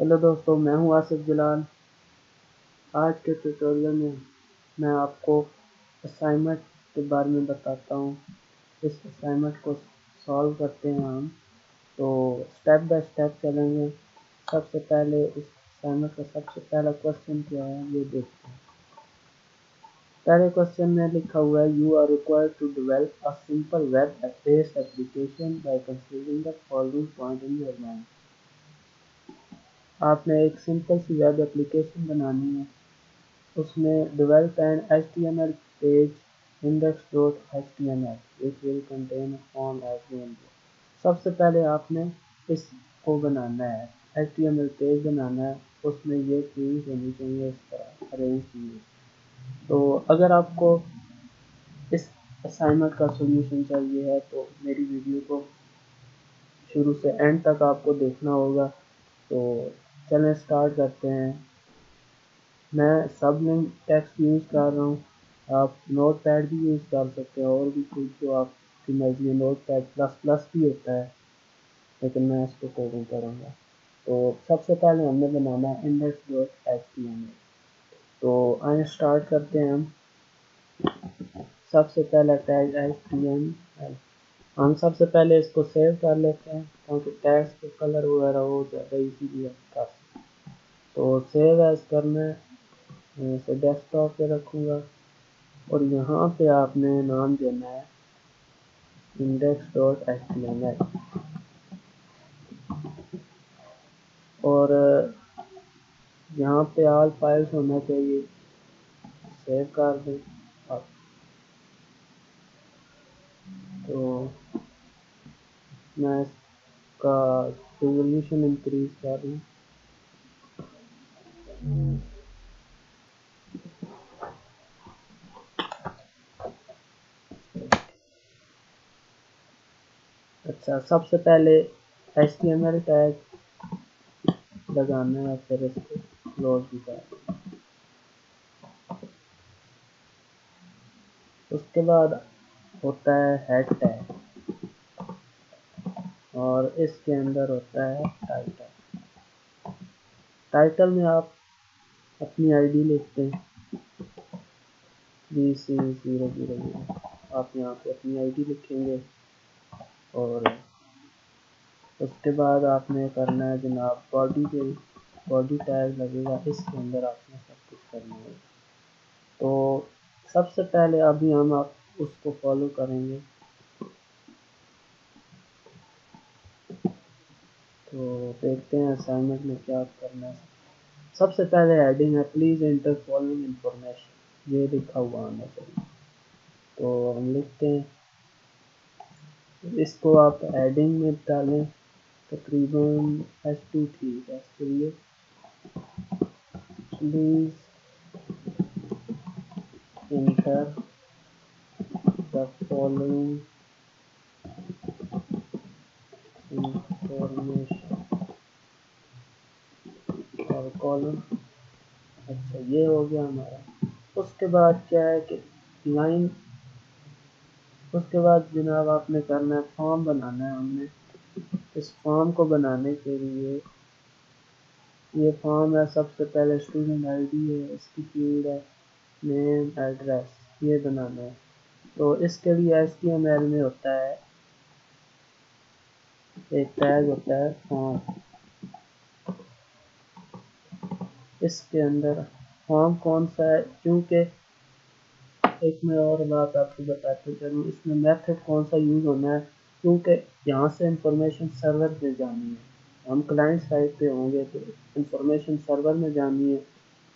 Hello दोस्तों, मैं हूं आसिफ जलाल। आज के ट्यूटोरियल में मैं आपको असाइनमेंट के बारे में बताता हूं। इस असाइनमेंट को सॉल्व करते हैं हम, तो स्टेप बाय स्टेप चलेंगे। सबसे पहले इस असाइनमेंट का सबसे पहला क्वेश्चन क्या है ये देखते हैं। पहले क्वेश्चन में लिखा हुआ है, you are required to develop a simple web based application by considering the following point in your mind. आपने एक सिंपल सी वेब एप्लीकेशन बनानी है। उसमें develop an HTML page index.html which will contain a form as the input। सबसे पहले आपने इसको बनाना है, HTML पेज बनाना है। उसमें ये चीज़ होनी चाहिए, इस तरह अरेंज चाहिए। तो अगर आपको इस असाइनमेंट का सॉल्यूशन चाहिए है तो मेरी वीडियो को शुरू से एंड तक आपको देखना होगा। तो चलें स्टार्ट करते हैं। मैं सब लिंक टेक्स्ट यूज़ कर रहा हूँ। आप नोट पैड भी यूज़ कर सकते हैं और भी कुछ जो आपकी मर्जी है। नोट पैड प्लस प्लस भी होता है, लेकिन मैं इसको कॉपी करूँगा। तो सबसे पहले हमने बनाना है index.html। तो आइए स्टार्ट करते हैं हम। सबसे पहला टैग html। हम सबसे पहले इसको सेव कर लेते हैं ताकि टैग्स के कलर वगैरह हो ज़्यादा इजीली कर सकते। तो सेव एज करना है, मैं इसे डेस्कटॉप पे रखूँगा और यहाँ पे आपने नाम देना है index.html। और यहाँ पे ऑल फाइल्स होना चाहिए। सेव कर दें आप। तो मैं इसका रेजोल्यूशन इंक्रीज कर दूँ। अच्छा, सबसे पहले HTML टैग लगाना है, फिर इसको क्लोज भी कर। उसके बाद होता है हेड टैग और इसके अंदर होता है टाइटल। टाइटल में आप अपनी आईडी लिखते हैं, BC000। आप यहाँ पे अपनी आईडी लिखेंगे और उसके बाद आपने करना है जनाब बॉडी टैग लगेगा, इसके अंदर आपने सब कुछ करना है। तो सबसे पहले अभी हम आप उसको फॉलो करेंगे। तो देखते हैं असाइनमेंट में क्या करना है। सबसे पहले हेडिंग है, प्लीज़ एंटर फॉलोइंग इंफॉर्मेशन, ये लिखा हुआ आना चाहिए। तो हम लिखते हैं, इसको आप हेडिंग में डालें तकरीबन H2 ठीक है। इसके लिए please enter the following information और कॉलम। अच्छा, ये हो गया हमारा। उसके बाद क्या है कि लाइन, उसके बाद जनाब आपने करना है फॉर्म बनाना है। हमने इस फॉर्म को बनाने के लिए, ये फॉर्म है, सबसे पहले स्टूडेंट आईडी है, इसकी फील्ड है नेम एड्रेस, ये बनाना है। तो इसके लिए HTML में होता है एक टैग होता है फॉर्म। इसके अंदर फॉर्म कौन सा है, क्योंकि एक मैं और बात आपको बताते चलूँ, इसमें मेथड कौन सा यूज़ होना है, क्योंकि यहाँ से इंफॉर्मेशन सर्वर में जानी है। हम क्लाइंट साइड पे होंगे तो इंफॉर्मेशन सर्वर में जानी है।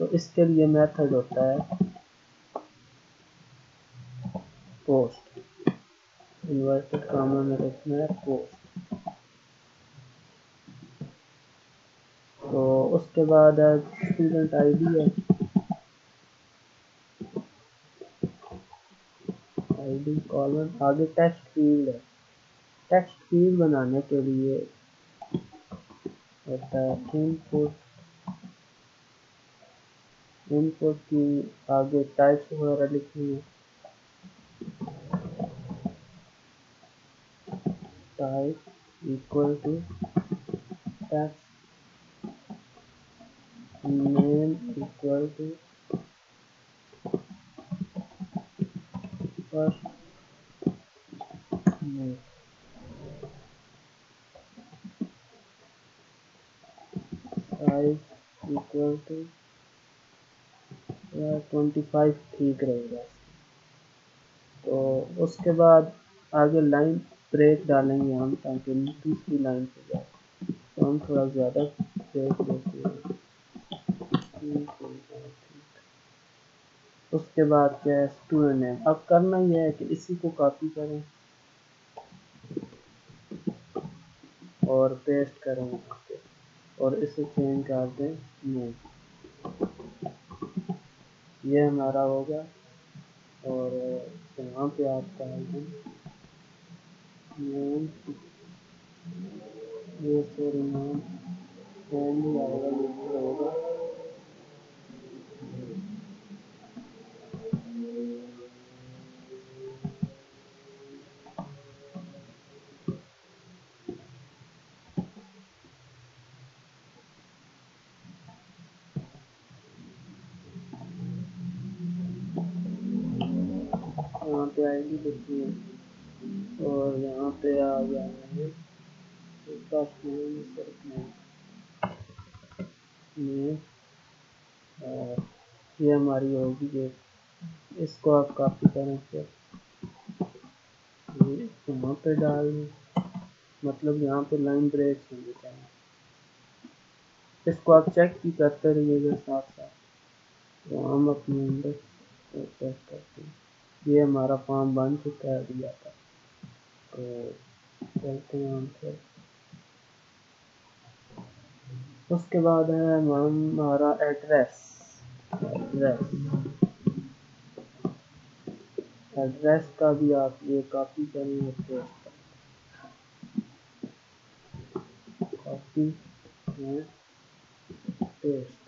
तो इसके लिए मेथड होता है पोस्ट, इन्वर्टेड कामा में लिखना है पोस्ट। तो उसके बाद स्टूडेंट आईडी है, आईडी कॉलम, आगे टेक्स्ट फील्ड है। टेक्स्ट फील्ड बनाने के लिए होता है इनपुट की आगे टाइप्स वगैरह लिखनी है। Type equal to text name equal to first name, size equal to 25 ठीक रहेगा। तो उसके बाद आगे लाइन ब्रेक डालेंगे हम ताकि दूसरी लाइन पे जाए, तो हम थोड़ा ज़्यादा ब्रेक देते हैं। उसके बाद क्या है, स्टूडेंट नेम। अब करना यह है कि इसी को कॉपी करें और पेस्ट करें यहाँ पे, और इसे चेंज कर दें नेम। ये हमारा होगा। और यहाँ पे आता है नेम, ये सॉरी नेम भी आएगा, ये होगा। यहाँ पे आईडी लिखिए और यहाँ पे आ गया है फर्स्ट नेम, सेकंड नेम, और ये हमारी होगी ये। इसको आप कॉपी करें, फिर ये यहाँ पे डाल दें, मतलब यहाँ पे लाइन ब्रेक होनी चाहिए। इसको आप चेक भी करते रहिएगा साथ साथ। तो हम अपने इंडेक्स को चेक करते हैं। ये हमारा फॉर्म बन चुका है दिया था। तो चलते हैं हम फिर। उसके बाद है हमारा एड्रेस। एड्रेस का भी आप ये कॉपी करें और पेस्ट करें, कॉपी एंड पेस्ट।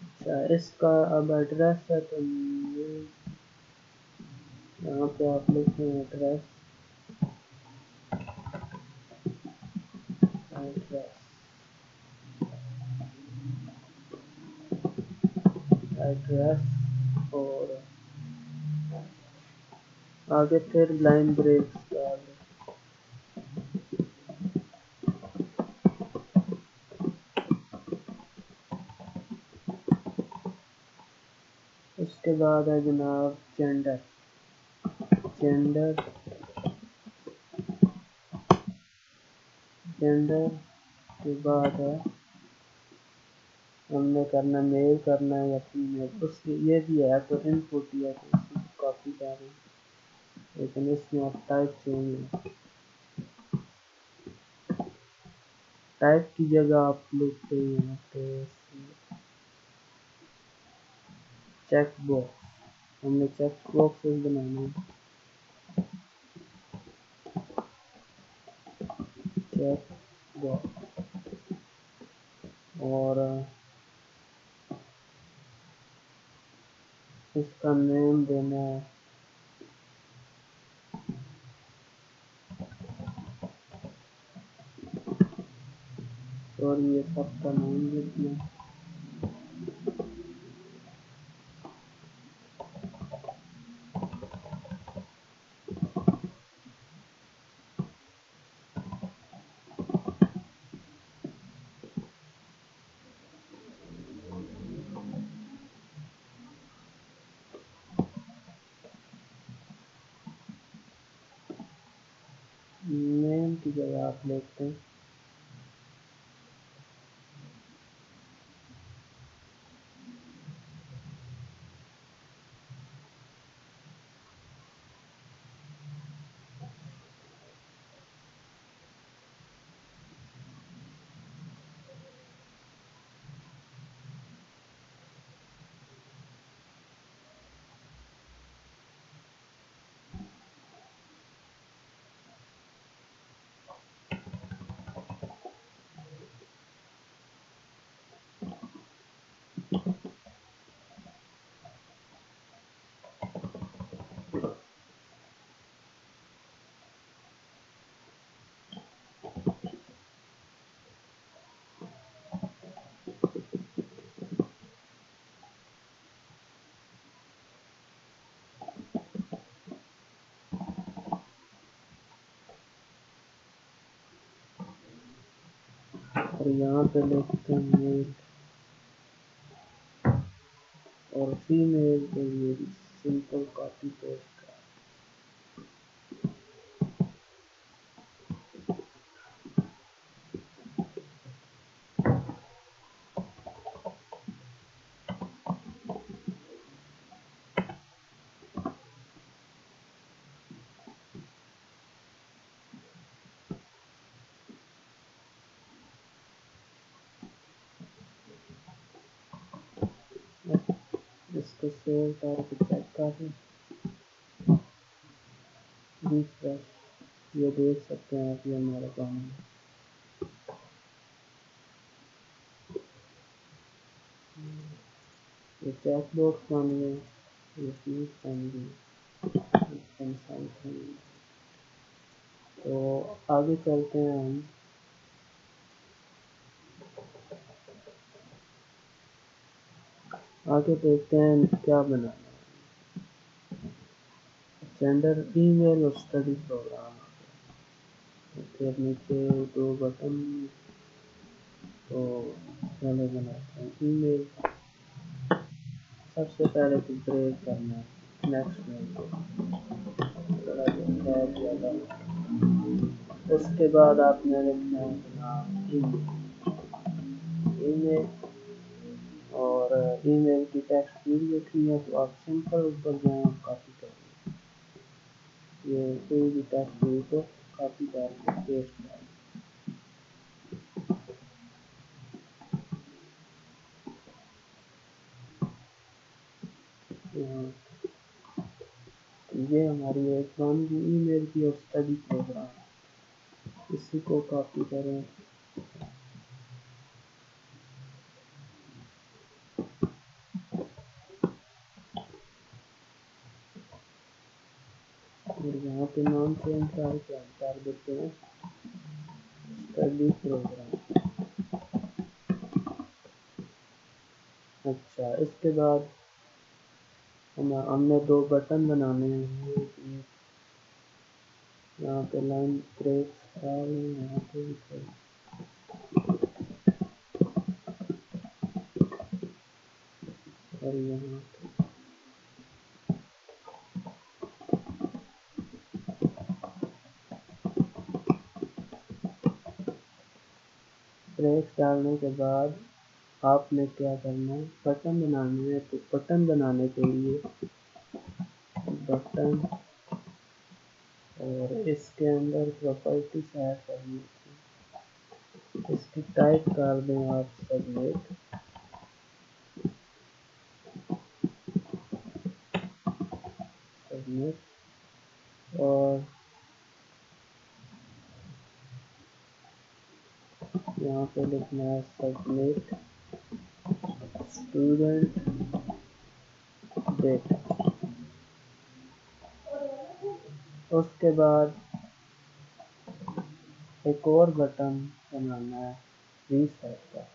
अच्छा, इसका अब एड्रेस है तो यहाँ पे आप लिखें एड्रेस, एड्रेस एड्रेस और आगे फिर लाइन ब्रेक डाल दें। उसके बाद है जनाब जेंडर। जेंडर जेंडर के बाद है हमने करना मेल करना है या फीमेल। उसके ये भी है तो इनपुट दिया तो इसको कॉपी करें, लेकिन इसमें अब टाइप चेंज है। टाइप की जगह आप लिखते हैं यहाँ पे चेक बॉक्स। हमने चेक बॉक्सेस बनाना है, चेक बॉक्स, और इसका नेम देना है और ये सबका नाम लिखना। नेम की जगह आप लिखते हैं और यहाँ पे लिखते हैं मेल, और फीमेल के लिए सिंपल कॉपी पेस्ट का। इसको सेव करके चेक कर लें, रिफ्रेश, ये देख सकते हैं आप, ये हमारा काम है। ये चेक बॉक्स बन गए, ये फीस बन गई, कंसाइंस बन गई। तो आगे चलते हैं हम, आगे देखते हैं क्या बनाना है। सेंडर ईमेल और स्टडी प्रोग्राम, फिर नीचे दो बटन, तो पहले बनाते हैं ईमेल। सबसे पहले तो ब्रेक करना है, नेक्स्ट में थोड़ा ज़्यादा, उसके बाद आपने लिखना है नाम ईमेल, और ईमेल की टेक्स्ट फील्ड लिखनी है, तो आप सिंपल ऊपर जाएँ, कॉपी करें, ये कोई भी टेक्स्ट फील्ड को कॉपी करके पेस्ट करें। ये हमारी एक बन गई ईमेल की और स्टडी प्रोग्राम, इसी को कॉपी करें, और यहाँ पे नाम चेंज करके हम कर देते हैं स्टडी प्रोग्राम। अच्छा, इसके बाद हमने दो बटन बनाने हैं, यहाँ पे लाइन ब्रेक डाल, यहाँ पे भी करें, और यहाँ ब्रेक डालने के बाद आपने क्या करना है, बटन बनाने हैं। तो बटन बनाने के लिए बटन, और इसके अंदर प्रॉपर्टीज ऐड करनी है, इसकी टाइप कर दें आप सबमिट, और यहाँ पे लिखना है सबमिट स्टूडेंट डेटा। उसके बाद एक और बटन बनाना है रीसेट का,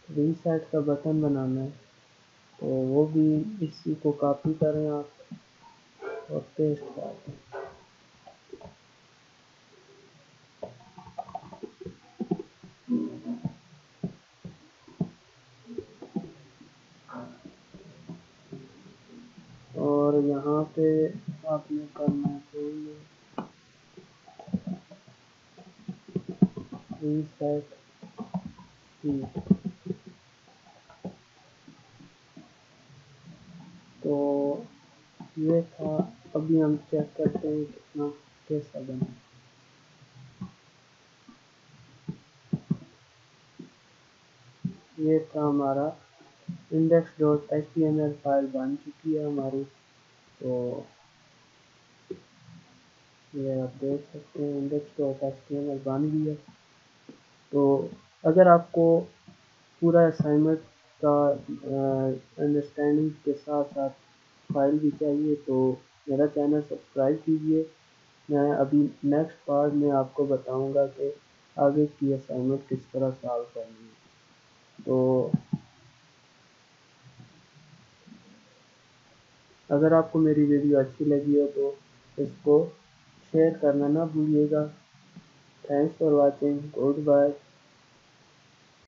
रीसेट का बटन बनाना है, तो वो भी इसी को कॉपी करें आप और पेस्ट कर दें। और यहाँ पे आपने करना चाहिए रीसेट की, तो ये था। अभी हम चेक करते हैं कितना कैसा बना। ये था हमारा index.html फाइल बन चुकी है हमारी, तो ये आप देख सकते हैं index.html बन गई है। तो अगर आपको पूरा असाइनमेंट का अंडरस्टैंडिंग के साथ साथ फाइल भी चाहिए, तो मेरा चैनल सब्सक्राइब कीजिए। मैं अभी नेक्स्ट पार्ट में आपको बताऊंगा कि आगे की असाइनमेंट किस तरह सॉल्व करनी है। तो अगर आपको मेरी वीडियो अच्छी लगी हो तो इसको शेयर करना ना भूलिएगा। Thanks for watching. Goodbye.